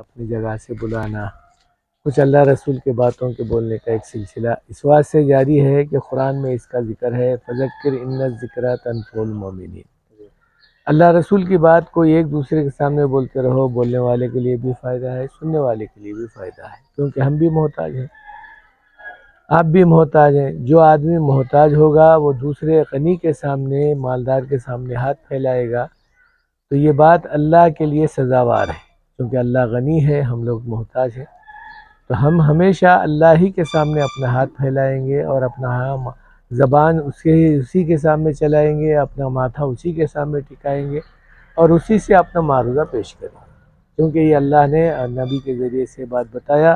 اپنی جگہ سے بلانا، کچھ اللہ رسول کے باتوں کے بولنے کا ایک سلسلہ اس بات سے جاری ہے کہ قرآن میں اس کا ذکر ہے، فذکر ان الذکریٰ تنفع المؤمنین۔ اللہ رسول کی بات کو ایک دوسرے کے سامنے بولتے رہو، بولنے والے کے لیے بھی فائدہ ہے، سننے والے کے لیے بھی فائدہ ہے، کیونکہ ہم بھی محتاج ہیں، آپ بھی محتاج ہیں۔ جو آدمی محتاج ہوگا وہ دوسرے غنی کے سامنے، مالدار کے سامنے ہاتھ پھیلائے گا تو یہ بات اللہ کے لیے سزاوار ہے، کیونکہ اللہ غنی ہے، ہم لوگ محتاج ہیں، تو ہم ہمیشہ اللہ ہی کے سامنے اپنا ہاتھ پھیلائیں گے اور اپنا زبان اسی کے سامنے چلائیں گے، اپنا ماتھا اسی کے سامنے ٹکائیں گے اور اسی سے اپنا معروضہ پیش کریں گے، کیونکہ یہ اللہ نے نبی کے ذریعے سے بات بتایا،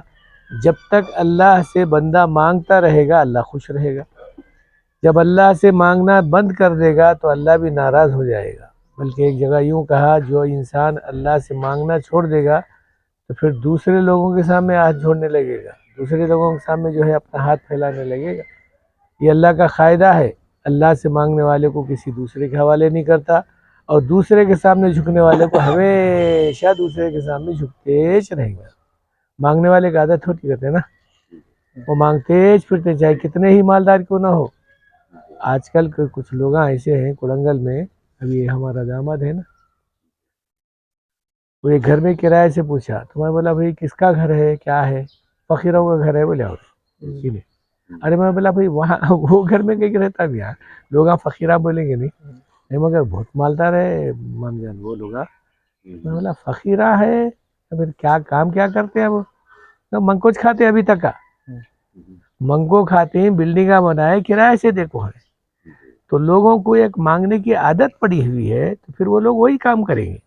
جب تک اللہ سے بندہ مانگتا رہے گا اللہ خوش رہے گا، جب اللہ سے مانگنا بند کر دے گا تو اللہ بھی ناراض ہو جائے گا۔ بلکہ ایک جگہ یوں کہا، جو انسان اللہ سے مانگنا چھوڑ دے گا تو پھر دوسرے لوگوں کے سامنے ہاتھ جوڑنے لگے گا، دوسرے لوگوں کے سامنے جو ہے اپنا ہاتھ پھیلانے لگے گا۔ یہ اللہ کا قاعدہ ہے، اللہ سے مانگنے والے کو کسی دوسرے کے حوالے نہیں کرتا، اور دوسرے کے سامنے جھکنے والے کو ہمیشہ دوسرے کے سامنے جھکتے رہے گا۔ مانگنے والے کی عادت ہوتی کرتے ہیں نا، وہ مانگتے پھرتے چاہے کتنے ہی مالدار کیوں نہ ہو۔ آج کل کچھ لوگ ایسے ہیں کوڑنگل میں، ابھی ہمارا داماد ہے نا، وہ ایک گھر میں کرائے سے پوچھا تو میں بولا بھائی کس کا گھر ہے، کیا ہے؟ فقیروں کا گھر ہے بولے، اور ارے میں بولا بھائی وہاں وہ گھر میں کہیں رہتا بھی ہے، لوگ فقیرہ بولیں گے نہیں مگر بہت مالدار ہے مام جان وہ لوگ۔ میں بولا فقیرہ ہے پھر کیا کام کیا کرتے ہیں وہ؟ منگوچ کھاتے ہیں ابھی تک کا، منگو کھاتے ہیں، بلڈنگاں بنائے کرائے سے دیکھو ہے، تو لوگوں کو ایک مانگنے کی عادت پڑی ہوئی ہے تو پھر وہ لوگ وہی کام کریں گے۔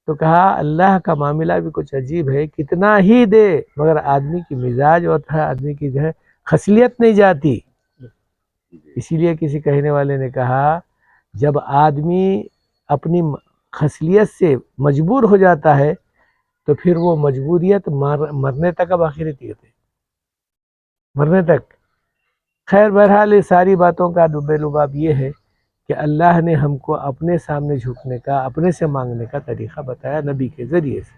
تو کہا اللہ کا معاملہ بھی کچھ عجیب ہے، کتنا ہی دے مگر آدمی کی مزاج اور آدمی کی جو ہے خصلیت نہیں جاتی۔ اسی لیے کسی کہنے والے نے کہا جب آدمی اپنی خصلیت سے مجبور ہو جاتا ہے تو پھر وہ مجبوریت مرنے تک اب آخرت ہوتے، مرنے تک۔ خیر بہرحال یہ ساری باتوں کا لبے لباب یہ ہے کہ اللہ نے ہم کو اپنے سامنے جھکنے کا، اپنے سے مانگنے کا طریقہ بتایا نبی کے ذریعے سے،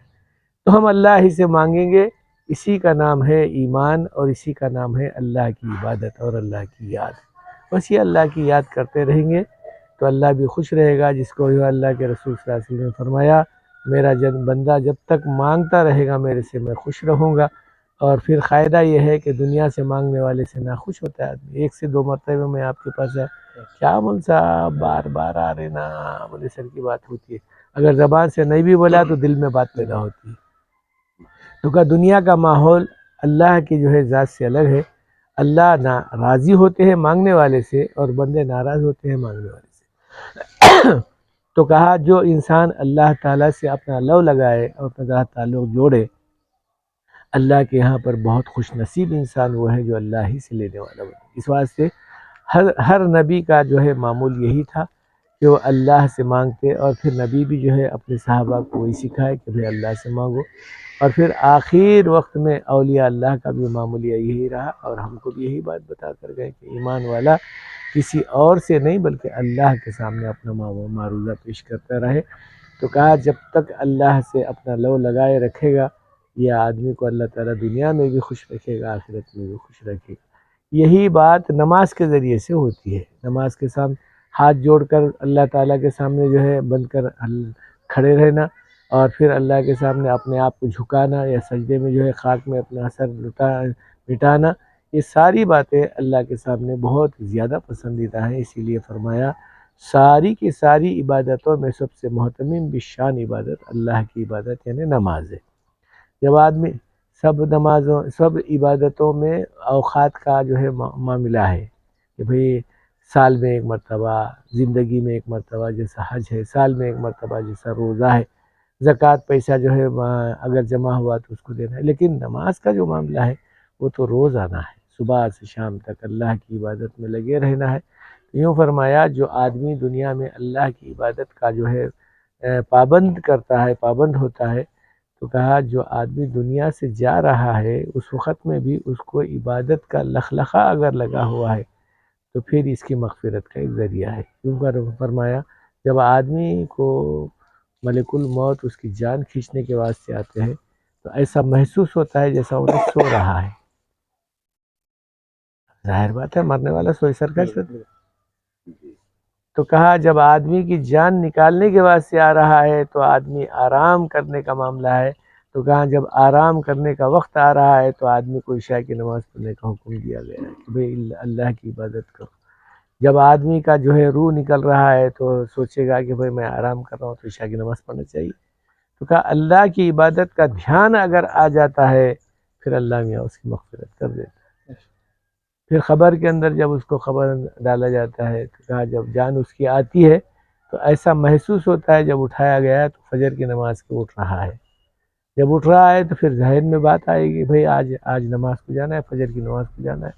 تو ہم اللہ ہی سے مانگیں گے، اسی کا نام ہے ایمان اور اسی کا نام ہے اللہ کی عبادت اور اللہ کی یاد۔ بس یہ اللہ کی یاد کرتے رہیں گے تو اللہ بھی خوش رہے گا، جس کو اللہ کے رسول صلی اللہ علیہ وسلم نے فرمایا میرا بندہ جب تک مانگتا رہے گا میرے سے میں خوش رہوں گا۔ اور پھر قاعدہ یہ ہے کہ دنیا سے مانگنے والے سے ناخوش ہوتا ہے آدمی، ایک سے دو مرتبہ میں آپ کے پاس ہے کیا مول صاحب بار بار آ رہے نا بولے سر کی بات ہوتی ہے، اگر زبان سے نہیں بھی بولا تو دل میں بات پیدا ہوتی ہے۔ تو کہ دنیا کا ماحول اللہ کی جو ہے ذات سے الگ ہے، اللہ راضی ہوتے ہیں مانگنے والے سے اور بندے ناراض ہوتے ہیں مانگنے والے سے۔ تو کہا جو انسان اللہ تعالیٰ سے اپنا لو لگائے اور اپنا تعلق جوڑے، اللہ کے یہاں پر بہت خوش نصیب انسان وہ ہے جو اللہ ہی سے لینے والا بنے۔ اس واسطے ہر نبی کا جو ہے معمول یہی تھا کہ وہ اللہ سے مانگتے، اور پھر نبی بھی جو ہے اپنے صحابہ کو وہی سکھائے کہ بھئی اللہ سے مانگو، اور پھر آخر وقت میں اولیاء اللہ کا بھی معمول یہی رہا، اور ہم کو بھی یہی بات بتا کر گئے کہ ایمان والا کسی اور سے نہیں بلکہ اللہ کے سامنے اپنا معروضہ پیش کرتا رہے۔ تو کہا جب تک اللہ سے اپنا لو لگائے رکھے گا یہ آدمی کو اللہ تعالیٰ دنیا میں بھی خوش رکھے گا، آخرت میں بھی خوش رکھے گا۔ یہی بات نماز کے ذریعے سے ہوتی ہے، نماز کے سامنے ہاتھ جوڑ کر اللہ تعالیٰ کے سامنے جو ہے بند کر کھڑے رہنا، اور پھر اللہ کے سامنے اپنے آپ کو جھکانا یا سجدے میں جو ہے خاک میں اپنا اثر مٹانا، یہ ساری باتیں اللہ کے سامنے بہت زیادہ پسندیدہ ہیں۔ اسی لیے فرمایا ساری کی ساری عبادتوں میں سب سے محتمم بالشان عبادت اللہ کی عبادت یعنی نماز ہے۔ جب آدمی سب عبادتوں میں اوقات کا جو ہے معاملہ ہے کہ بھئی سال میں ایک مرتبہ، زندگی میں ایک مرتبہ جیسا حج ہے، سال میں ایک مرتبہ جیسا روزہ ہے، زکوٰۃ پیسہ جو ہے اگر جمع ہوا تو اس کو دینا ہے، لیکن نماز کا جو معاملہ ہے وہ تو روز آنا ہے، صبح سے شام تک اللہ کی عبادت میں لگے رہنا ہے۔ یوں فرمایا جو آدمی دنیا میں اللہ کی عبادت کا جو ہے پابند کرتا ہے، پابند ہوتا ہے، تو کہا جو آدمی دنیا سے جا رہا ہے اس وقت میں بھی اس کو عبادت کا لخلخہ اگر لگا ہوا ہے تو پھر اس کی مغفرت کا ایک ذریعہ ہے۔ کیوں فرمایا جب آدمی کو ملک الموت اس کی جان کھینچنے کے واسطے آتے ہیں تو ایسا محسوس ہوتا ہے جیسا وہ سو رہا ہے. ظاہر بات ہے مرنے والا سوئی سرکش ہوتا ہے. تو کہا جب آدمی کی جان نکالنے کے واسطے آ رہا ہے تو آدمی آرام کرنے کا معاملہ ہے. تو کہا جب آرام کرنے کا وقت آ رہا ہے تو آدمی کو عشاء کی نماز پڑھنے کا حکم دیا گیا ہے کہ بھئی اللہ کی عبادت کرو. جب آدمی کا جو ہے روح نکل رہا ہے تو سوچے گا کہ بھئی میں آرام کر رہا ہوں تو عشاء کی نماز پڑھنا چاہیے. تو کہا اللہ کی عبادت کا دھیان اگر آ جاتا ہے پھر اللہ میاں اس کی مغفرت کر دیتا ہے. پھر خبر کے اندر جب اس کو خبر ڈالا جاتا ہے تو کہا جب جان اس کی آتی ہے تو ایسا محسوس ہوتا ہے جب اٹھایا گیا تو فجر کی نماز کو اٹھ رہا ہے. جب اٹھ رہا ہے تو پھر ذہن میں بات آئے گی بھئی آج نماز کو جانا ہے، فجر کی نماز کو جانا ہے.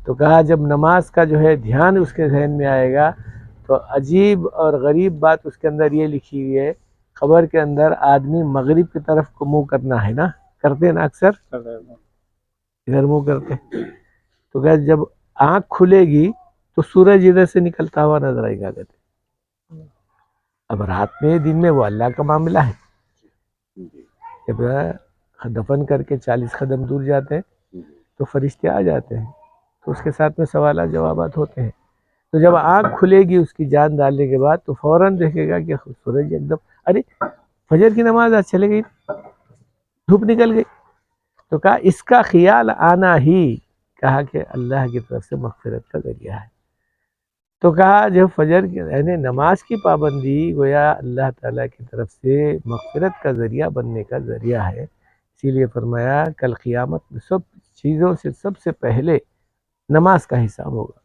تو کہا جب نماز کا جو ہے دھیان اس کے ذہن میں آئے گا تو عجیب اور غریب بات اس کے اندر یہ لکھی ہوئی ہے. خبر کے اندر آدمی مغرب کی طرف کو منہ کرنا ہے نا، کرتے ہیں نا اکثر، ادھر منہ کرتے. تو کہ جب آنکھ کھلے گی تو سورج ادھر سے نکلتا ہوا نظر آئے گا. اب رات میں دن میں وہ اللہ کا معاملہ ہے. جب دفن کر کے 40 قدم دور جاتے ہیں تو فرشتے آ جاتے ہیں تو اس کے ساتھ میں سوالات جوابات ہوتے ہیں. تو جب آنکھ کھلے گی اس کی جان ڈالنے کے بعد تو فوراً دیکھے گا کہ سورج ایک دم ارے فجر کی نماز آج چلے گئی، دھوپ نکل گئی. تو کہا اس کا خیال آنا ہی کہا کہ اللہ کی طرف سے مغفرت کا ذریعہ ہے. تو کہا جو فجر یعنی نماز کی پابندی گویا اللہ تعالیٰ کی طرف سے مغفرت کا ذریعہ بننے کا ذریعہ ہے. اسی لیے فرمایا کل قیامت میں سب چیزوں سے سب سے پہلے نماز کا حساب ہوگا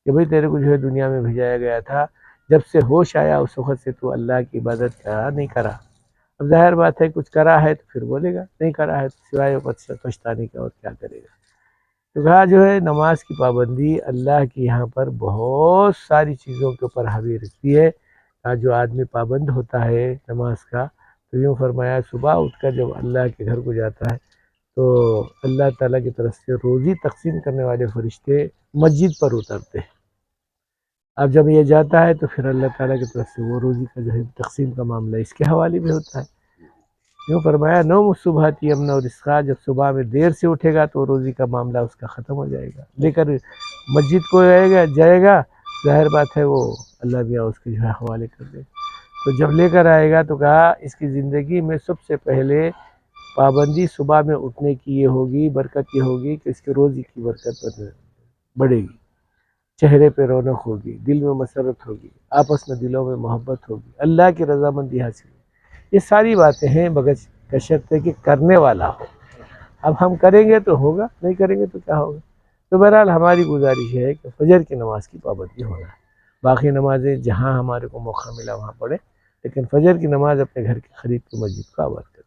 کہ بھئی تیرے کو جو ہے دنیا میں بھیجایا گیا تھا، جب سے ہوش آیا اس وقت سے تو اللہ کی عبادت کرا نہیں کرا. اب ظاہر بات ہے کچھ کرا ہے تو پھر بولے گا، نہیں کرا ہے تو سوائے پچھتانے کا اور کیا کرے گا. تو کہا جو ہے نماز کی پابندی اللہ کی یہاں پر بہت ساری چیزوں کے اوپر حاوی رکھتی ہے. جو آدمی پابند ہوتا ہے نماز کا تو یوں فرمایا صبح اٹھ کر جب اللہ کے گھر کو جاتا ہے تو اللہ تعالیٰ کی طرف سے روزی تقسیم کرنے والے فرشتے مسجد پر اترتے ہیں. اب جب یہ جاتا ہے تو پھر اللہ تعالیٰ کی طرف سے وہ روزی کا جو ہے تقسیم کا معاملہ اس کے حوالے میں ہوتا ہے. یوں فرمایا نوم صبح تی امن اور رزقا، جب صبح میں دیر سے اٹھے گا تو روزی کا معاملہ اس کا ختم ہو جائے گا. لے کر مسجد کو جائے گا ظاہر بات ہے وہ اللہ میاں اس کے جو ہے حوالے کر دے. تو جب لے کر آئے گا تو کہا اس کی زندگی میں سب سے پہلے پابندی صبح میں اٹھنے کی یہ ہوگی، برکت یہ ہوگی کہ اس کی روزی کی برکت بڑھے گی، چہرے پہ رونق ہوگی، دل میں مسرت ہوگی، آپس میں دلوں میں محبت ہوگی، اللہ کی رضامندی حاصل ہوگی. یہ ساری باتیں ہیں بشرط ہے کہ کرنے والا ہو. اب ہم کریں گے تو ہوگا، نہیں کریں گے تو کیا ہوگا. تو بہرحال ہماری گزارش ہے کہ فجر کی نماز کی پابندی ہونا ہے. باقی نمازیں جہاں ہمارے کو موقع ملا وہاں پڑھیں، لیکن فجر کی نماز اپنے گھر کے قریب کی مسجد کو آباد کریں.